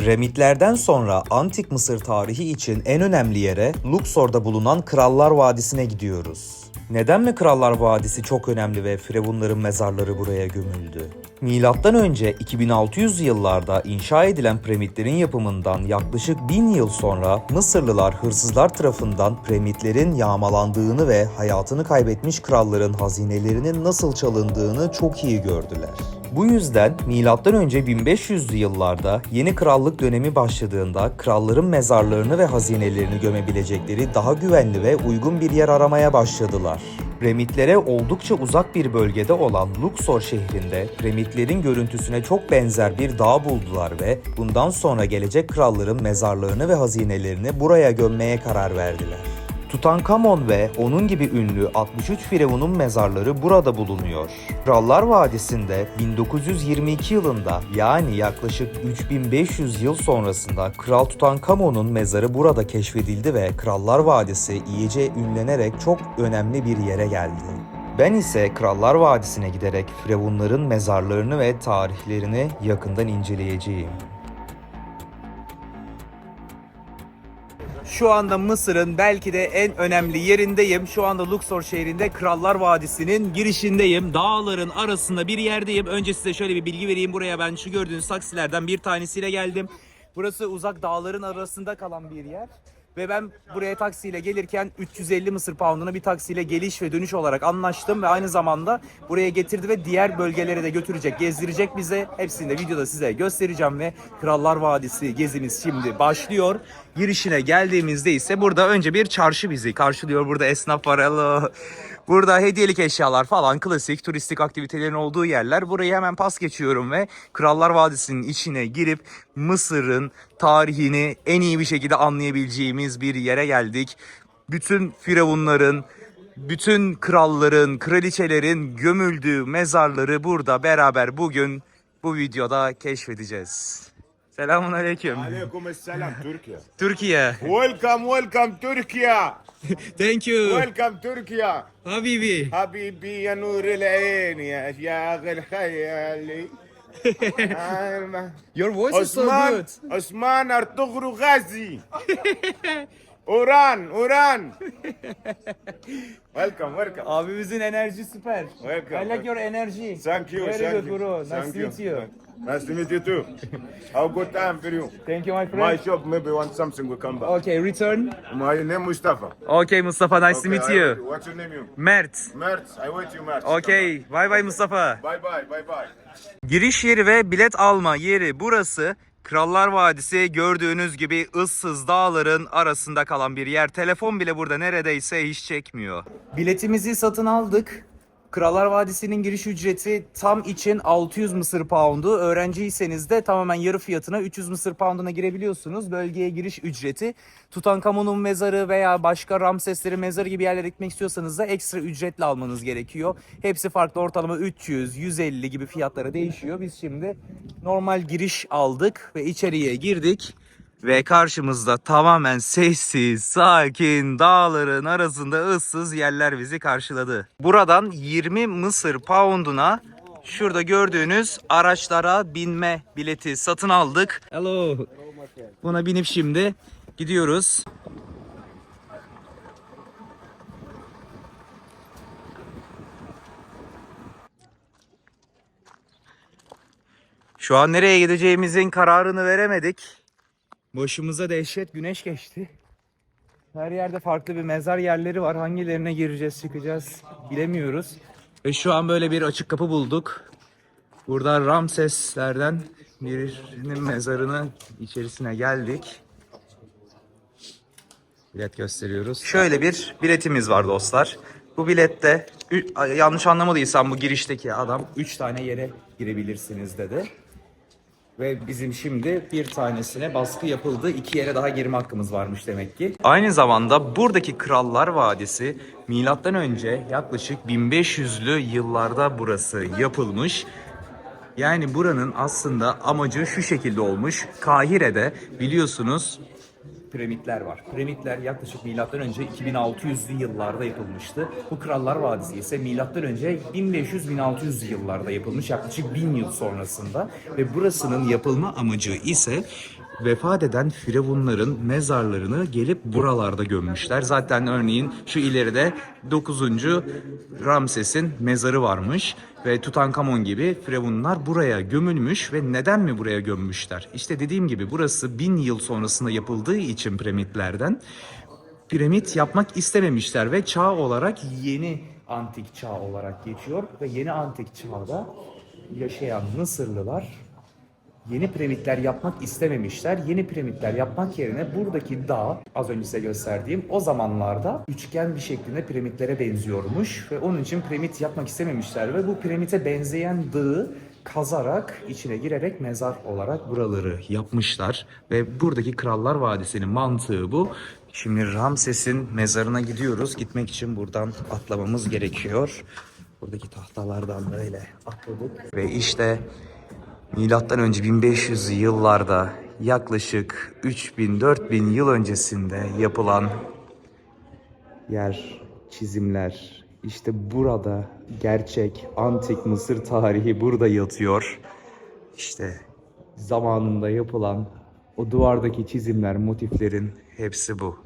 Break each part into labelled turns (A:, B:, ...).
A: Piramitlerden sonra Antik Mısır tarihi için en önemli yere Luxor'da bulunan Krallar Vadisi'ne gidiyoruz. Neden mi Krallar Vadisi çok önemli ve firavunların mezarları buraya gömüldü? Milattan önce 2600 yıllarda inşa edilen piramitlerin yapımından yaklaşık 1000 yıl sonra Mısırlılar hırsızlar tarafından piramitlerin yağmalandığını ve hayatını kaybetmiş kralların hazinelerinin nasıl çalındığını çok iyi gördüler. Bu yüzden M.Ö. 1500'lü yıllarda yeni krallık dönemi başladığında kralların mezarlarını ve hazinelerini gömebilecekleri daha güvenli ve uygun bir yer aramaya başladılar. Piramitlere oldukça uzak bir bölgede olan Luxor şehrinde piramitlerin görüntüsüne çok benzer bir dağ buldular ve bundan sonra gelecek kralların mezarlarını ve hazinelerini buraya gömmeye karar verdiler. Tutankamon ve onun gibi ünlü 63 firavunun mezarları burada bulunuyor. Krallar Vadisi'nde 1922 yılında yani yaklaşık 3500 yıl sonrasında Kral Tutankamon'un mezarı burada keşfedildi ve Krallar Vadisi iyice ünlenerek çok önemli bir yere geldi. Ben ise Krallar Vadisi'ne giderek firavunların mezarlarını ve tarihlerini yakından inceleyeceğim. Şu anda Mısır'ın belki de en önemli yerindeyim. Şu anda Luxor şehrinde Krallar Vadisi'nin girişindeyim. Dağların arasında bir yerdeyim. Önce size şöyle bir bilgi vereyim. Buraya ben şu gördüğünüz taksilerden bir tanesiyle geldim. Burası uzak dağların arasında kalan bir yer. Ve ben buraya taksiyle gelirken 350 Mısır pounduna bir taksiyle geliş ve dönüş olarak anlaştım. Ve aynı zamanda buraya getirdi ve diğer bölgelere de götürecek, gezdirecek bize. Hepsini de videoda size göstereceğim ve Krallar Vadisi gezimiz şimdi başlıyor. Girişine geldiğimizde ise burada önce bir çarşı bizi karşılıyor. Burada esnaf var. Hello. Burada hediyelik eşyalar falan, klasik turistik aktivitelerin olduğu yerler. Burayı hemen pas geçiyorum ve Krallar Vadisi'nin içine girip Mısır'ın tarihini en iyi bir şekilde anlayabileceğimiz bir yere geldik. Bütün firavunların, bütün kralların, kraliçelerin gömüldüğü mezarları burada beraber bugün bu videoda keşfedeceğiz. Selamun aleyküm.
B: Aleykümselam Türkiye.
A: Türkiye.
B: Welcome Türkiye.
A: Thank you.
B: Welcome Türkiye.
A: Habibi.
B: Habibi ya nurul ayn ya şagil hayali.
A: Your voice is so
B: Osman,
A: good.
B: Osman Ertuğrul Gazi. Uran. Welcome.
A: Abimizin enerji süper.
B: Welcome.
A: I like your energy.
B: Thank you.
A: Very good bro. Nice
B: Thank
A: to meet you.
B: Nice to meet you too. How good time for you?
A: Thank you my
B: My
A: friend.
B: shop maybe want something will come back.
A: Okay, return.
B: My name Mustafa.
A: Okay Mustafa, nice to
B: Okay,
A: meet
B: I
A: you.
B: wait What's your name you?
A: Mert.
B: Mert. I wait you Mert.
A: Okay, bye bye Mustafa.
B: Bye.
A: Giriş yeri ve bilet alma yeri burası. Krallar Vadisi gördüğünüz gibi ıssız dağların arasında kalan bir yer. Telefon bile burada neredeyse hiç çekmiyor. Biletimizi satın aldık. Krallar Vadisi'nin giriş ücreti tam için 600 Mısır poundu. Öğrenciyseniz de tamamen yarı fiyatına 300 Mısır pounduna girebiliyorsunuz. Bölgeye giriş ücreti. Tutankamon'un mezarı veya başka Ramseslerin mezarı gibi yerlere gitmek istiyorsanız da ekstra ücretle almanız gerekiyor. Hepsi farklı, ortalama 300, 150 gibi fiyatlara değişiyor. Biz şimdi normal giriş aldık ve içeriye girdik. Ve karşımızda tamamen sessiz, sakin, dağların arasında ıssız yerler bizi karşıladı. Buradan 20 Mısır pounduna şurada gördüğünüz araçlara binme bileti satın aldık. Hello. Buna binip şimdi gidiyoruz. Şu an nereye gideceğimizin kararını veremedik. Başımıza dehşet güneş geçti. Her yerde farklı bir mezar yerleri var. Hangilerine gireceğiz, çıkacağız bilemiyoruz. Ve şu an böyle bir açık kapı bulduk. Burada Ramseslerden birinin mezarının içerisine geldik. Bilet gösteriyoruz. Şöyle bir biletimiz var dostlar. Bu bilette yanlış anlamadıysam bu girişteki adam 3 tane yere girebilirsiniz dedi. Ve bizim şimdi bir tanesine baskı yapıldı. 2 yere daha girme hakkımız varmış demek ki. Aynı zamanda buradaki Krallar Vadisi milattan önce yaklaşık 1500'lü yıllarda burası yapılmış. Yani buranın aslında amacı şu şekilde olmuş. Kahire'de biliyorsunuz piramitler var. Piramitler yaklaşık milattan önce 2600'lü yıllarda yapılmıştı. Bu Krallar Vadisi ise milattan önce 1500-1600'lü yıllarda yapılmış, yaklaşık 1000 yıl sonrasında ve burasının yapılma amacı ise vefat eden firavunların mezarlarını gelip buralarda gömmüşler. Zaten örneğin şu ileride 9. Ramses'in mezarı varmış ve Tutankamon gibi firavunlar buraya gömülmüş ve neden mi buraya gömmüşler? İşte dediğim gibi burası 1000 yıl sonrasında yapıldığı için piramitlerden piramit yapmak istememişler ve çağ olarak yeni antik çağ olarak geçiyor ve yeni antik çağda yaşayan Mısırlılar yeni piramitler yapmak istememişler. Yeni piramitler yapmak yerine buradaki dağ, az önce size gösterdiğim, o zamanlarda üçgen bir şeklinde piramitlere benziyormuş ve onun için piramit yapmak istememişler ve bu piramite benzeyen dağı kazarak, içine girerek mezar olarak buraları yapmışlar ve buradaki Krallar Vadisi'nin mantığı bu. Şimdi Ramses'in mezarına gidiyoruz. Gitmek için buradan atlamamız gerekiyor. Buradaki tahtalardan böyle atladık ve işte Milattan önce 1500 yıllarda yaklaşık 3000-4000 yıl öncesinde yapılan yer çizimler. İşte burada gerçek antik Mısır tarihi burada yatıyor. İşte zamanında yapılan o duvardaki çizimler, motiflerin hepsi bu.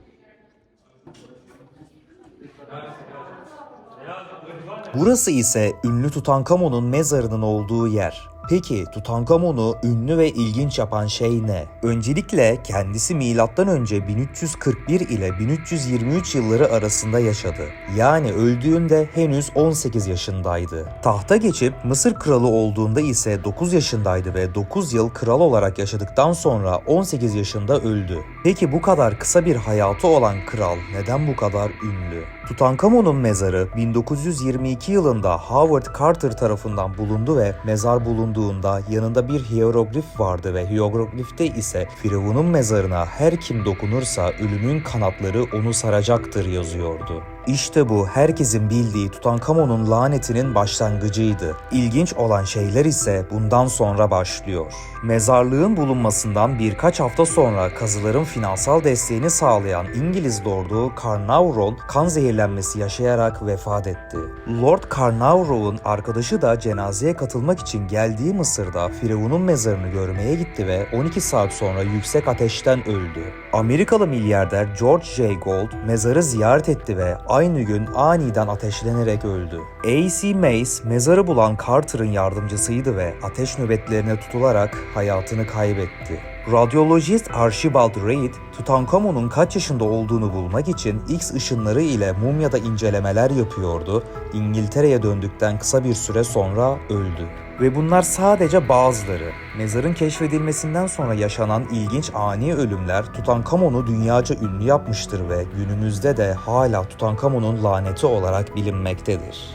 A: Burası ise ünlü Tutankamon'un mezarının olduğu yer. Peki Tutankamon'u ünlü ve ilginç yapan şey ne? Öncelikle kendisi M.Ö. 1341 ile 1323 yılları arasında yaşadı. Yani öldüğünde henüz 18 yaşındaydı. Tahta geçip Mısır kralı olduğunda ise 9 yaşındaydı ve 9 yıl kral olarak yaşadıktan sonra 18 yaşında öldü. Peki bu kadar kısa bir hayatı olan kral neden bu kadar ünlü? Tutankamon'un mezarı 1922 yılında Howard Carter tarafından bulundu ve mezar bulunduğunda yanında bir hieroglif vardı ve hieroglifte ise Firavun'un mezarına her kim dokunursa ölümün kanatları onu saracaktır yazıyordu. İşte bu herkesin bildiği Tutankamon'un lanetinin başlangıcıydı. İlginç olan şeyler ise bundan sonra başlıyor. Mezarlığın bulunmasından birkaç hafta sonra kazıların finansal desteğini sağlayan İngiliz lordu Carnarvon kan zehirlenmesi yaşayarak vefat etti. Lord Carnarvon'un arkadaşı da cenazeye katılmak için geldiği Mısır'da Firavun'un mezarını görmeye gitti ve 12 saat sonra yüksek ateşten öldü. Amerikalı milyarder George J. Gold mezarı ziyaret etti ve aynı gün aniden ateşlenerek öldü. A.C. Mace mezarı bulan Carter'ın yardımcısıydı ve ateş nöbetlerine tutularak hayatını kaybetti. Radyolojist Archibald Reid, Tutankamon'un kaç yaşında olduğunu bulmak için X ışınları ile mumyada incelemeler yapıyordu. İngiltere'ye döndükten kısa bir süre sonra öldü. Ve bunlar sadece bazıları. Mezarın keşfedilmesinden sonra yaşanan ilginç ani ölümler Tutankamon'u dünyaca ünlü yapmıştır ve günümüzde de hala Tutankamon'un laneti olarak bilinmektedir.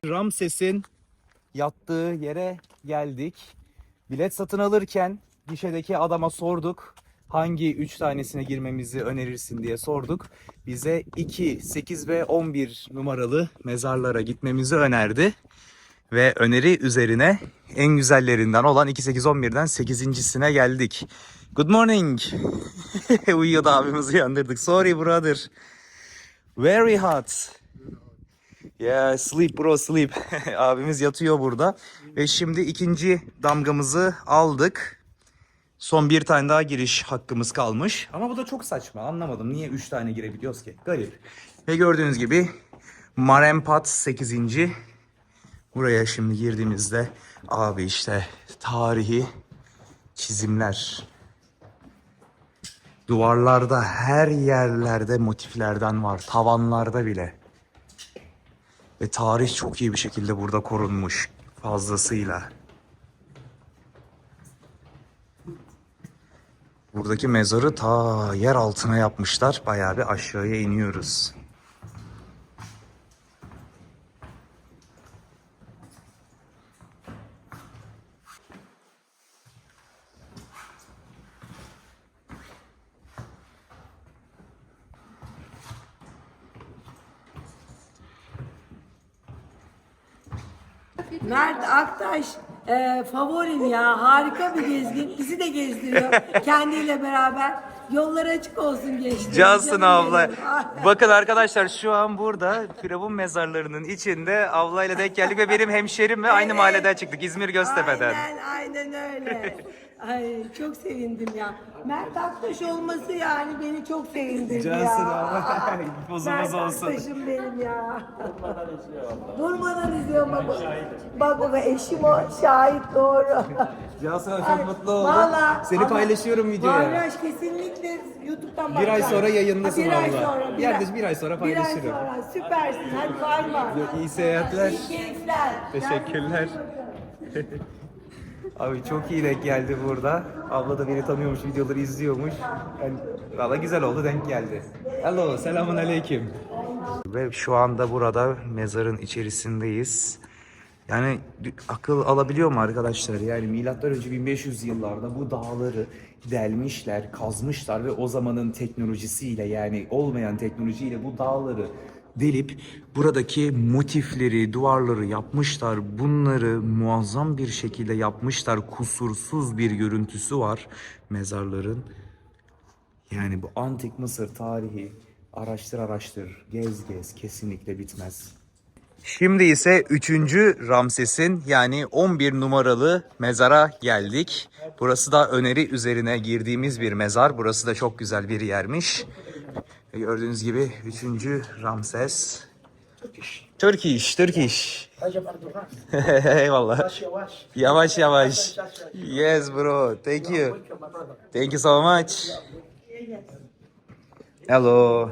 A: Ramses'in yattığı yere geldik. Bilet satın alırken gişedeki adama sorduk. Hangi 3 tanesine girmemizi önerirsin diye sorduk. Bize 2, 8 ve 11 numaralı mezarlara gitmemizi önerdi. Ve öneri üzerine en güzellerinden olan 2, 8, 11'den 8.sine geldik. Good morning. Uyuyordu, abimizi uyandırdık. Sorry brother. Very hot. Yeah, sleep bro, sleep. Abimiz yatıyor burada. Ve şimdi ikinci damgamızı aldık. Son bir tane daha giriş hakkımız kalmış. Ama bu da çok saçma. Anlamadım. Niye 3 tane girebiliyoruz ki? Garip. Ve gördüğünüz gibi Marempat 8. Buraya şimdi girdiğimizde abi işte tarihi çizimler. Duvarlarda, her yerlerde motiflerden var. Tavanlarda bile. Ve tarih çok iyi bir şekilde burada korunmuş fazlasıyla. Buradaki mezarı ta yer altına yapmışlar. Bayağı bir aşağıya iniyoruz.
C: Mert Aktaş favorim ya, harika bir gezgin, bizi de gezdiriyor kendiyle beraber. Yollar açık olsun gençler.
A: Cansın
C: Canım
A: abla.
C: benim. Ah.
A: Bakın arkadaşlar şu an burada Firavun mezarlarının içinde ablayla denk geldik ve benim hemşerim ve aynı
C: Evet.
A: mahalleden çıktık İzmir Göztepe'den.
C: Aynen öyle. Ay çok sevindim ya. Mert Aktaş olması yani beni çok sevindirdi
A: Cansın
C: ya.
A: abla. Bozulmaz
C: Mert
A: olsun.
C: Aktaş'ım benim ya. Durmadan izliyorum bak. Bak baba eşim o şahit doğru.
A: Cansın
C: Ay,
A: çok mutlu oldum.
C: vallahi
A: Seni
C: ama
A: paylaşıyorum videoya.
C: Baraj kesinlikle YouTube'dan
A: Bir ay
C: bakacağım.
A: sonra yayındasın
C: Bir ay
A: abla.
C: sonra.
A: Yaklaşık bir ay sonra paylaşırım.
C: Bir ay sonra süpersin hadi bay bay.
A: İyi seyahatler.
C: İyi keyifler.
A: Teşekkürler. Abi çok iyi denk geldi burada. Abla da beni tanıyormuş, videoları izliyormuş. Yani, valla güzel oldu, denk geldi. Hello, selamun aleyküm. Ve şu anda burada mezarın içerisindeyiz. Yani akıl alabiliyor mu arkadaşlar? Yani milattan önce 1500 yıllarda bu dağları delmişler, kazmışlar ve o zamanın teknolojisiyle yani olmayan teknolojiyle bu dağları delip buradaki motifleri, duvarları yapmışlar. Bunları muazzam bir şekilde yapmışlar. Kusursuz bir görüntüsü var mezarların. Yani bu antik Mısır tarihi araştır, gez kesinlikle bitmez. Şimdi ise 3. Ramses'in yani 11 numaralı mezara geldik. Burası da öneri üzerine girdiğimiz bir mezar. Burası da çok güzel bir yermiş. Gördüğünüz gibi 3. Ramses. Turkish. Eyvallah. Yavaş. Yes bro, thank you. Thank you so much. Hello.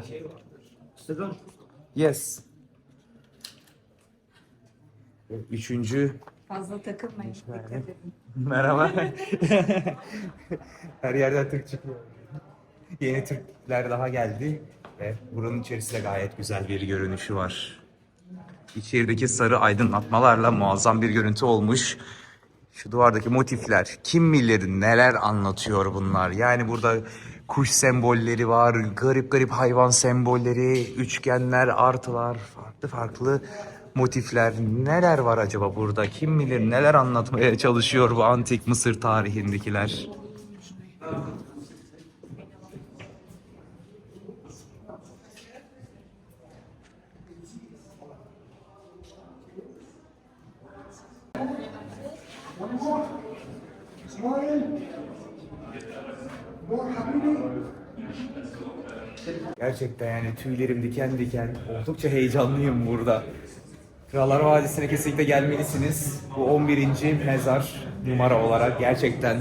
A: Yes. Üçüncü.
C: Fazla takılmayın. Dikkat edin.
A: Merhaba. Her yerden Türk çıkıyor. Yeni Türkler daha geldi. Ve buranın içerisi de gayet güzel bir görünüşü var. İçerideki sarı aydınlatmalarla muazzam bir görüntü olmuş. Şu duvardaki motifler, kim bilir neler anlatıyor bunlar. Yani burada kuş sembolleri var, garip hayvan sembolleri, üçgenler, artılar, farklı motifler. Neler var acaba burada? Kim bilir neler anlatmaya çalışıyor bu antik Mısır tarihindekiler. Gerçekten yani tüylerim diken diken. Oldukça heyecanlıyım burada. Krallar Vadisi'ne kesinlikle gelmelisiniz. Bu 11. mezar numara olarak gerçekten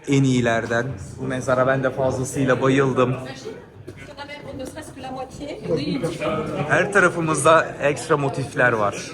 A: en iyilerden. Bu mezara ben de fazlasıyla bayıldım. Her tarafımızda ekstra motifler var.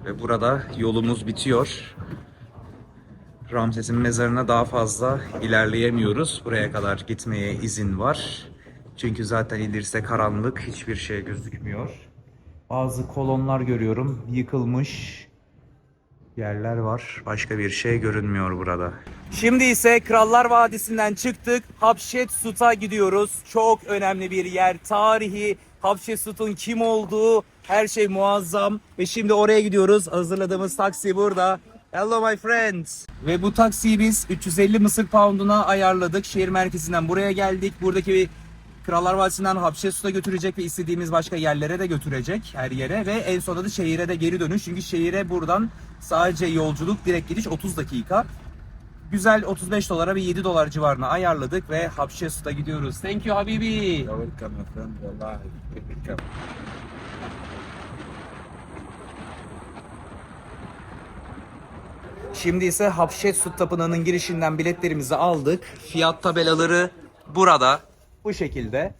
A: Ve burada yolumuz bitiyor. Ramses'in mezarına daha fazla ilerleyemiyoruz. Buraya kadar gitmeye izin var. Çünkü zaten ilerisi karanlık, hiçbir şey gözükmüyor. Bazı kolonlar görüyorum, yıkılmış yerler var. Başka bir şey görünmüyor burada. Şimdi ise Krallar Vadisi'nden çıktık. Hatshepsut'a gidiyoruz. Çok önemli bir yer. Tarihi, Hatshepsut'un kim olduğu, her şey muazzam. Ve şimdi oraya gidiyoruz. Hazırladığımız taksi burada. Hello my friends. Ve bu taksiyi biz 350 Mısır pound'una ayarladık. Şehir merkezinden buraya geldik. Buradaki Krallar Vadisi'nden Hatshepsut'a götürecek ve istediğimiz başka yerlere de götürecek, her yere. Ve en sonunda da şehire de geri dönüş. Çünkü şehire buradan sadece yolculuk, direkt gidiş 30 dakika. Güzel, 35 dolara ve 7 dolar civarına ayarladık ve Hatshepsut'a gidiyoruz. Thank you Habibi.
B: Welcome my friend. Wallahi. Welcome.
A: Şimdi ise Hatshepsut Tapınağı'nın girişinden biletlerimizi aldık. Fiyat tabelaları burada. Bu şekilde.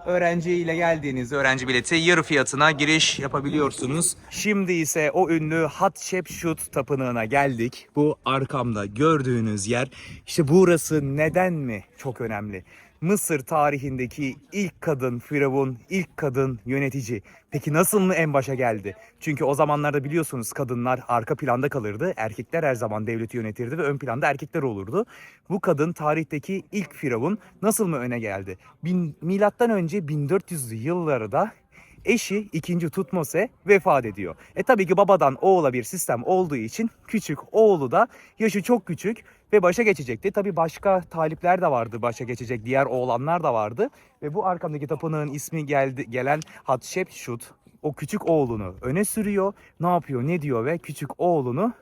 A: Öğrenciyle geldiğinizde öğrenci bileti yarı fiyatına giriş yapabiliyorsunuz. Şimdi ise o ünlü Hatshepsut Tapınağı'na geldik. Bu arkamda gördüğünüz yer, işte burası neden mi çok önemli? Mısır tarihindeki ilk kadın firavun, ilk kadın yönetici. Peki nasıl mı en başa geldi? Çünkü o zamanlarda biliyorsunuz kadınlar arka planda kalırdı. Erkekler her zaman devleti yönetirdi ve ön planda erkekler olurdu. Bu kadın tarihteki ilk firavun nasıl mı öne geldi? Milattan önce 1400'lü yıllarda eşi 2. Tutmose vefat ediyor. Tabii ki babadan oğula bir sistem olduğu için küçük oğlu da yaşı çok küçük ve başa geçecekti. Tabii başka talipler de vardı, başa geçecek diğer oğlanlar da vardı. Ve bu arkamdaki tapınağın ismi gelen Hatshepsut o küçük oğlunu öne sürüyor. Ne yapıyor, ne diyor ve küçük oğlunu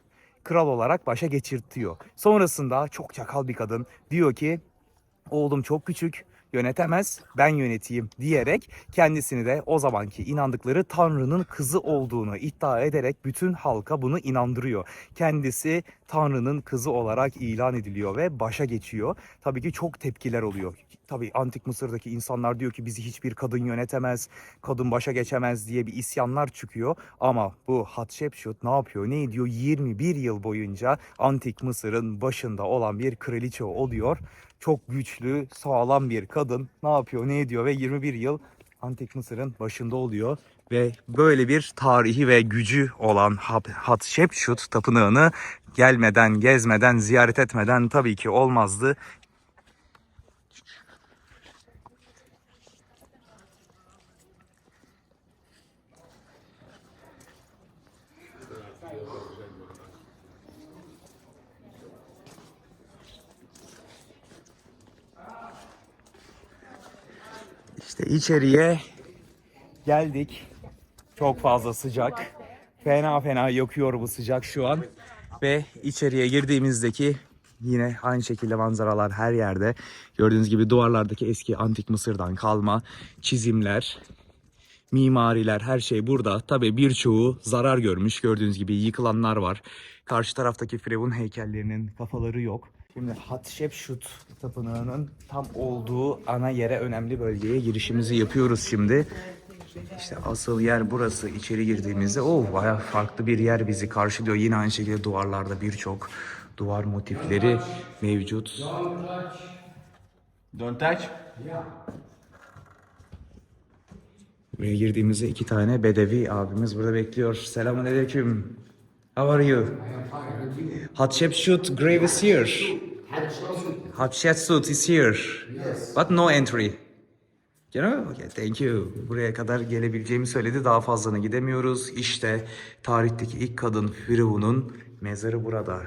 A: kral olarak başa geçirtiyor. Sonrasında çok çakal bir kadın diyor ki oğlum çok küçük, yönetemez, ben yöneteyim diyerek kendisini de o zamanki inandıkları Tanrı'nın kızı olduğunu iddia ederek bütün halka bunu inandırıyor. Kendisi Tanrı'nın kızı olarak ilan ediliyor ve başa geçiyor. Tabii ki çok tepkiler oluyor. Tabii antik Mısır'daki insanlar diyor ki bizi hiçbir kadın yönetemez, kadın başa geçemez diye bir isyanlar çıkıyor. Ama bu Hatshepsut ne yapıyor, ne ediyor? 21 yıl boyunca antik Mısır'ın başında olan bir kraliçe oluyor. Çok güçlü, sağlam bir kadın ne yapıyor, ne ediyor ve 21 yıl Antik Mısır'ın başında oluyor. Ve böyle bir tarihi ve gücü olan Hatshepsut Tapınağı'nı gelmeden, gezmeden, ziyaret etmeden tabii ki olmazdı. İşte içeriye geldik. Çok fazla sıcak. Fena fena yakıyor bu sıcak şu an. Ve içeriye girdiğimizdeki yine aynı şekilde manzaralar her yerde. Gördüğünüz gibi duvarlardaki eski antik Mısır'dan kalma çizimler, mimariler, her şey burada. Tabii birçoğu zarar görmüş. Gördüğünüz gibi yıkılanlar var. Karşı taraftaki firavun heykellerinin kafaları yok. Şimdi Hatshepsut Tapınağı'nın tam olduğu ana yere, önemli bölgeye girişimizi yapıyoruz şimdi. İşte asıl yer burası. İçeri girdiğimizde bayağı farklı bir yer bizi karşılıyor. Yine aynı şekilde duvarlarda birçok duvar motifleri mevcut.
B: Don't touch.
A: Buraya girdiğimizde 2 tane Bedevi abimiz burada bekliyor. Selamünaleyküm. How are you? Hatshepsut grave is here. Hatshepsut is here. But no entry. You know? Okay, thank you. Buraya kadar gelebileceğimi söyledi. Daha fazlasına gidemiyoruz. İşte tarihteki ilk kadın firavunun mezarı burada.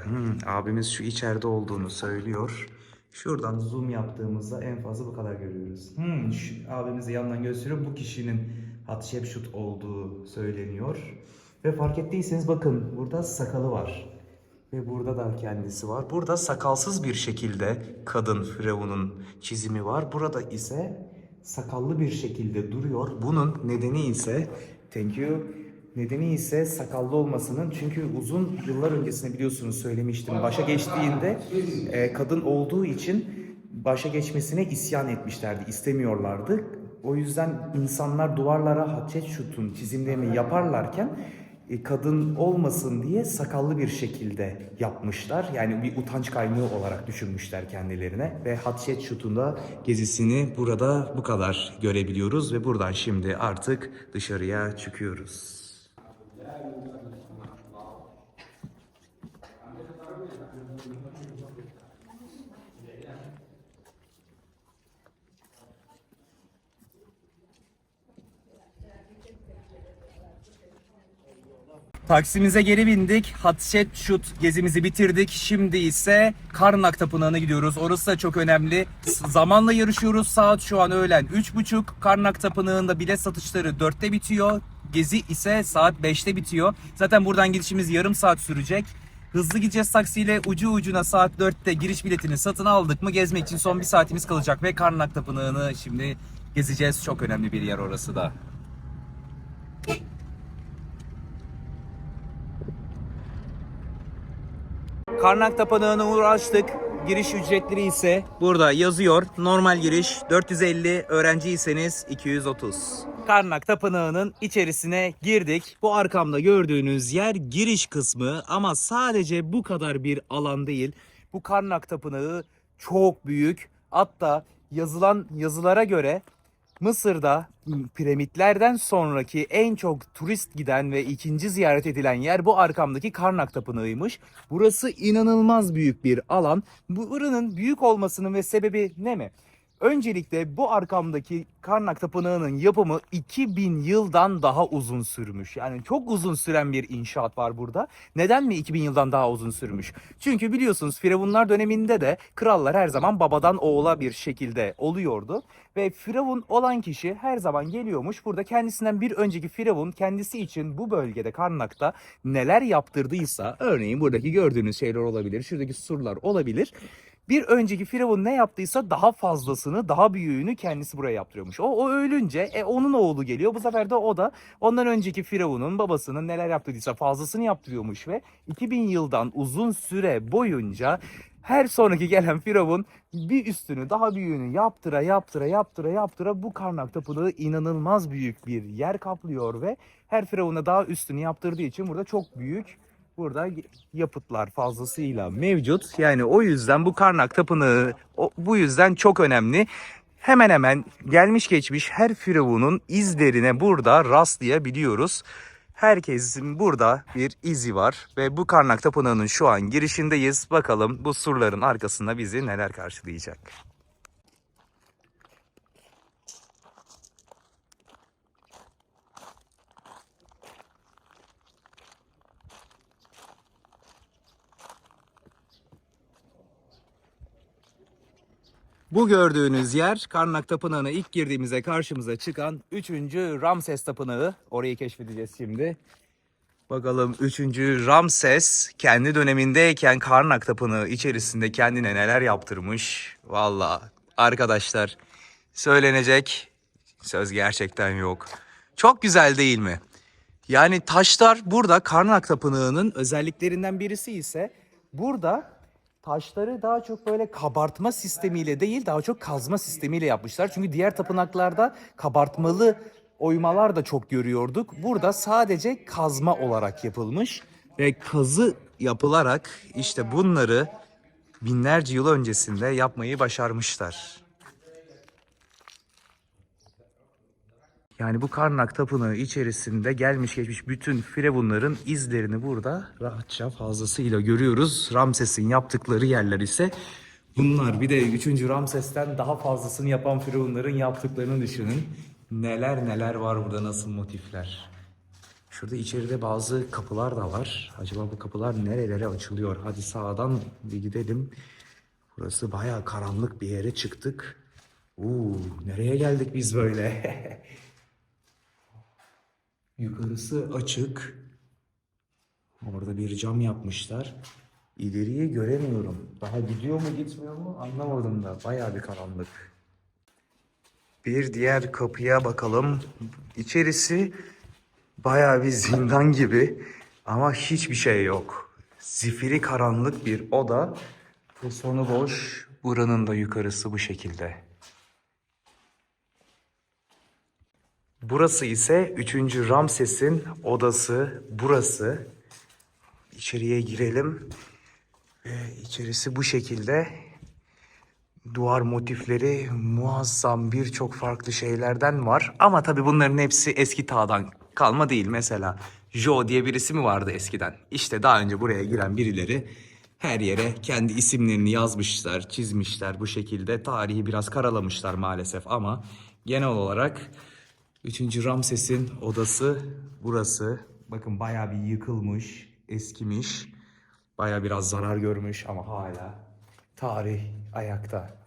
A: Abimiz şu içeride olduğunu söylüyor. Şuradan zoom yaptığımızda en fazla bu kadar görüyoruz. Şu abimize yandan gösteriyor. Bu kişinin Hatshepsut olduğu söyleniyor. Ve fark ettiyseniz bakın burada sakalı var. Ve burada da kendisi var. Burada sakalsız bir şekilde kadın firavunun çizimi var. Burada ise sakallı bir şekilde duruyor. Bunun nedeni ise thank you. Nedeni ise sakallı olmasının, çünkü uzun yıllar öncesinde biliyorsunuz söylemiştim. Başa geçtiğinde kadın olduğu için başa geçmesine isyan etmişlerdi, istemiyorlardı. O yüzden insanlar duvarlara Hatshepsut'un çizimlerini yaparlarken kadın olmasın diye sakallı bir şekilde yapmışlar. Yani bir utanç kaynağı olarak düşünmüşler kendilerine. Ve Hatshepsut'un da gezisini burada bu kadar görebiliyoruz. Ve buradan şimdi artık dışarıya çıkıyoruz. Taksimize geri bindik. Hatshepsut gezimizi bitirdik. Şimdi ise Karnak Tapınağı'na gidiyoruz. Orası da çok önemli. Zamanla yarışıyoruz. Saat şu an öğlen 3.30. Karnak Tapınağı'nda bilet satışları 4'te bitiyor. Gezi ise saat 5'te bitiyor. Zaten buradan gidişimiz yarım saat sürecek. Hızlı gideceğiz taksiyle, ucu ucuna saat 4'te giriş biletini satın aldık mı gezmek için son bir saatimiz kalacak. Ve Karnak Tapınağı'nı şimdi gezeceğiz. Çok önemli bir yer orası da. Karnak Tapınağı'na uğraştık. Giriş ücretleri ise burada yazıyor. Normal giriş 450, öğrenciyseniz 230. Karnak Tapınağı'nın içerisine girdik. Bu arkamda gördüğünüz yer giriş kısmı ama sadece bu kadar bir alan değil. Bu Karnak Tapınağı çok büyük. Hatta yazılan yazılara göre Mısır'da piramitlerden sonraki en çok turist giden ve ikinci ziyaret edilen yer bu arkamdaki Karnak Tapınağı'ymış. Burası inanılmaz büyük bir alan. Buranın büyük olmasının ve sebebi ne mi? Öncelikle bu arkamdaki Karnak Tapınağı'nın yapımı 2000 yıldan daha uzun sürmüş. Yani çok uzun süren bir inşaat var burada. Neden mi 2000 yıldan daha uzun sürmüş? Çünkü biliyorsunuz Firavunlar döneminde de krallar her zaman babadan oğula bir şekilde oluyordu. Ve Firavun olan kişi her zaman geliyormuş. Burada kendisinden bir önceki Firavun kendisi için bu bölgede Karnak'ta neler yaptırdıysa, örneğin buradaki gördüğünüz şeyler olabilir, şuradaki surlar olabilir. Bir önceki Firavun ne yaptıysa daha fazlasını, daha büyüğünü kendisi buraya yaptırıyormuş. O ölünce onun oğlu geliyor. Bu sefer de o da ondan önceki Firavun'un babasının neler yaptıysa fazlasını yaptırıyormuş ve 2000 yıldan uzun süre boyunca her sonraki gelen Firavun bir üstünü, daha büyüğünü yaptıra bu Karnak Tapınağı inanılmaz büyük bir yer kaplıyor ve her Firavun'a daha üstünü yaptırdığı için burada çok büyük yapıtlar fazlasıyla mevcut. Yani o yüzden bu Karnak Tapınağı bu yüzden çok önemli. Hemen hemen gelmiş geçmiş her firavunun izlerine burada rastlayabiliyoruz. Herkesin burada bir izi var ve bu Karnak Tapınağı'nın şu an girişindeyiz. Bakalım bu surların arkasında bizi neler karşılayacak. Bu gördüğünüz yer Karnak Tapınağı'na ilk girdiğimizde karşımıza çıkan 3. Ramses Tapınağı. Orayı keşfedeceğiz şimdi. Bakalım 3. Ramses kendi dönemindeyken Karnak Tapınağı içerisinde kendine neler yaptırmış. Vallahi arkadaşlar söylenecek söz gerçekten yok. Çok güzel değil mi? Yani taşlar burada Karnak Tapınağı'nın özelliklerinden birisi ise burada taşları daha çok böyle kabartma sistemiyle değil daha çok kazma sistemiyle yapmışlar. Çünkü diğer tapınaklarda kabartmalı oymalar da çok görüyorduk. Burada sadece kazma olarak yapılmış ve kazı yapılarak işte bunları binlerce yıl öncesinde yapmayı başarmışlar. Yani bu Karnak Tapınağı içerisinde gelmiş geçmiş bütün firavunların izlerini burada rahatça fazlasıyla görüyoruz. Ramses'in yaptıkları yerler ise bunlar. Bir de 3. Ramses'ten daha fazlasını yapan firavunların yaptıklarını düşünün. Neler neler var burada, nasıl motifler. Şurada içeride bazı kapılar da var. Acaba bu kapılar nerelere açılıyor? Hadi sağdan bir gidelim. Burası bayağı karanlık bir yere çıktık. Nereye geldik biz böyle? Yukarısı açık. Orada bir cam yapmışlar. İleriyi göremiyorum. Daha gidiyor mu gitmiyor mu anlamadım da. Bayağı bir karanlık. Bir diğer kapıya bakalım. İçerisi bayağı bir zindan gibi. Ama hiçbir şey yok. Zifiri karanlık bir oda. Ve sonu boş. Buranın da yukarısı bu şekilde. Burası ise 3. Ramses'in odası. Burası. İçeriye girelim. İçerisi bu şekilde. Duvar motifleri muazzam birçok farklı şeylerden var. Ama tabii bunların hepsi eski çağdan kalma değil. Mesela Jo diye birisi mi vardı eskiden? İşte daha önce buraya giren birileri her yere kendi isimlerini yazmışlar, çizmişler. Bu şekilde tarihi biraz karalamışlar maalesef ama genel olarak 3. Ramses'in odası burası. Bakın bayağı bir yıkılmış, eskimiş. Bayağı biraz zarar görmüş ama hala tarih ayakta.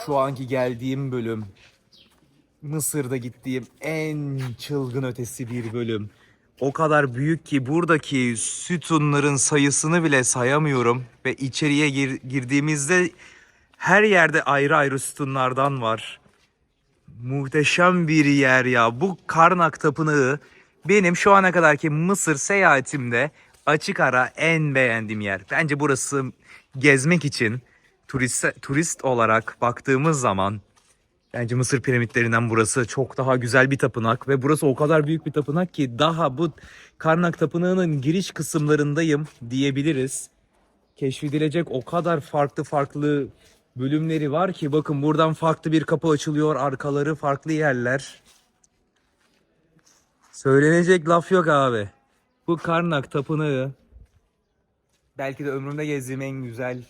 A: Şu anki geldiğim bölüm Mısır'da gittiğim en çılgın ötesi bir bölüm. O kadar büyük ki buradaki sütunların sayısını bile sayamıyorum. Ve içeriye girdiğimizde her yerde ayrı ayrı sütunlardan var. Muhteşem bir yer ya. Bu Karnak Tapınağı benim şu ana kadarki Mısır seyahatimde Açık ara en beğendiğim yer. Bence burası gezmek için turist olarak baktığımız zaman bence Mısır piramitlerinden burası çok daha güzel bir tapınak ve burası o kadar büyük bir tapınak ki daha bu Karnak Tapınağı'nın giriş kısımlarındayım diyebiliriz. Keşfedilecek o kadar farklı bölümleri var ki bakın buradan farklı bir kapı açılıyor, arkaları farklı yerler. Söylenecek laf yok abi. Bu Karnak Tapınağı belki de ömrümde gezdiğim en güzel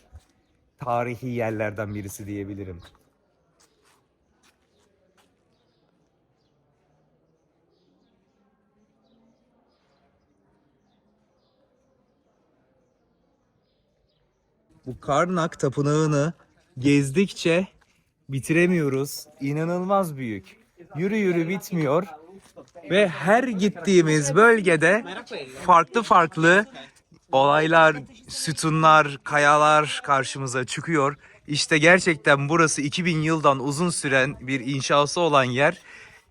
A: tarihi yerlerden birisi diyebilirim. Bu Karnak Tapınağı'nı gezdikçe bitiremiyoruz. İnanılmaz büyük. Yürü yürü bitmiyor. Ve her gittiğimiz bölgede farklı olaylar, sütunlar, kayalar karşımıza çıkıyor. İşte gerçekten burası 2000 yıldan uzun süren bir inşası olan yer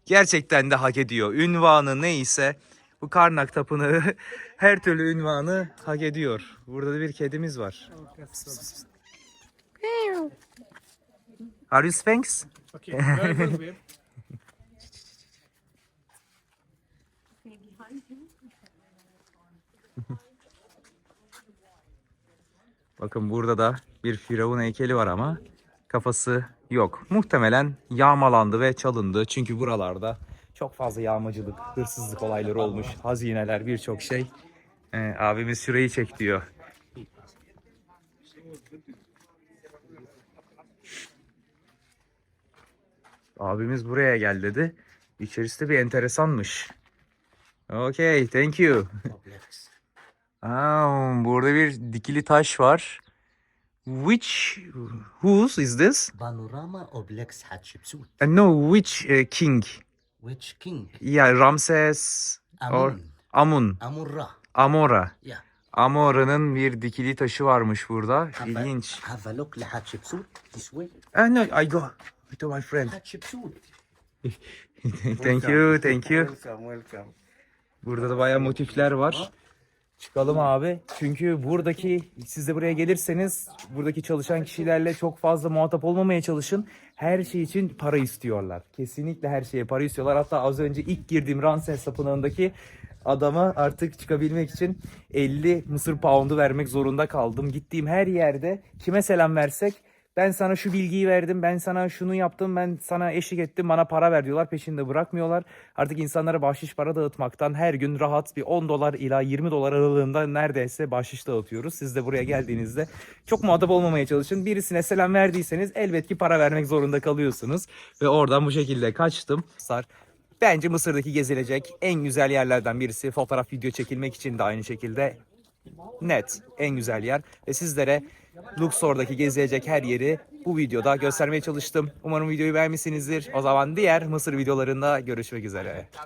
A: gerçekten de hak ediyor. Ünvanı neyse bu Karnak Tapınağı her türlü ünvanı hak ediyor. Burada da bir kedimiz var. Are you Sphinx?
D: Okay, very good, babe.
A: Bakın burada da bir firavun heykeli var ama kafası yok. Muhtemelen yağmalandı ve çalındı. Çünkü buralarda çok fazla yağmacılık, hırsızlık olayları olmuş. Hazineler, birçok şey. Abimiz şurayı çek diyor. Abimiz buraya gel dedi. İçerisi de bir enteresanmış. Okay, thank you. Burada bir dikili taş var. Whose is this?
E: Panorama Oblex Hatshepsut.
A: No, which king?
E: Which king?
A: Yeah, Ramses or
E: Amun.
A: Amun.
E: Amun-Ra.
A: Amora.
E: Yeah.
A: Amora'nın bir dikili taşı varmış burada. İlginç.
E: Have a look at Hatshepsut this way.
A: No, I go to my friend.
E: Hatshepsut.
A: Thank you, thank you.
B: Welcome.
A: Burada da bayağı motifler var. Çıkalım abi. Çünkü siz de buraya gelirseniz buradaki çalışan kişilerle çok fazla muhatap olmamaya çalışın. Her şey için para istiyorlar. Kesinlikle her şeye para istiyorlar. Hatta az önce ilk girdiğim Ramses Tapınağı'ndaki adama artık çıkabilmek için 50 Mısır pound'u vermek zorunda kaldım. Gittiğim her yerde kime selam versek ben sana şu bilgiyi verdim, ben sana şunu yaptım, ben sana eşlik ettim, bana para ver diyorlar. Peşinde bırakmıyorlar. Artık insanlara bahşiş para dağıtmaktan her gün rahat bir 10 dolar ila 20 dolar aralığında neredeyse bahşiş dağıtıyoruz. Siz de buraya geldiğinizde çok muhatap olmamaya çalışın. Birisine selam verdiyseniz elbet ki para vermek zorunda kalıyorsunuz. Ve oradan bu şekilde kaçtım. Bence Mısır'daki gezilecek en güzel yerlerden birisi. Fotoğraf, video çekilmek için de aynı şekilde net en güzel yer. Ve sizlere Luxor'daki gezilecek her yeri bu videoda göstermeye çalıştım. Umarım videoyu beğenmişsinizdir. O zaman diğer Mısır videolarında görüşmek üzere.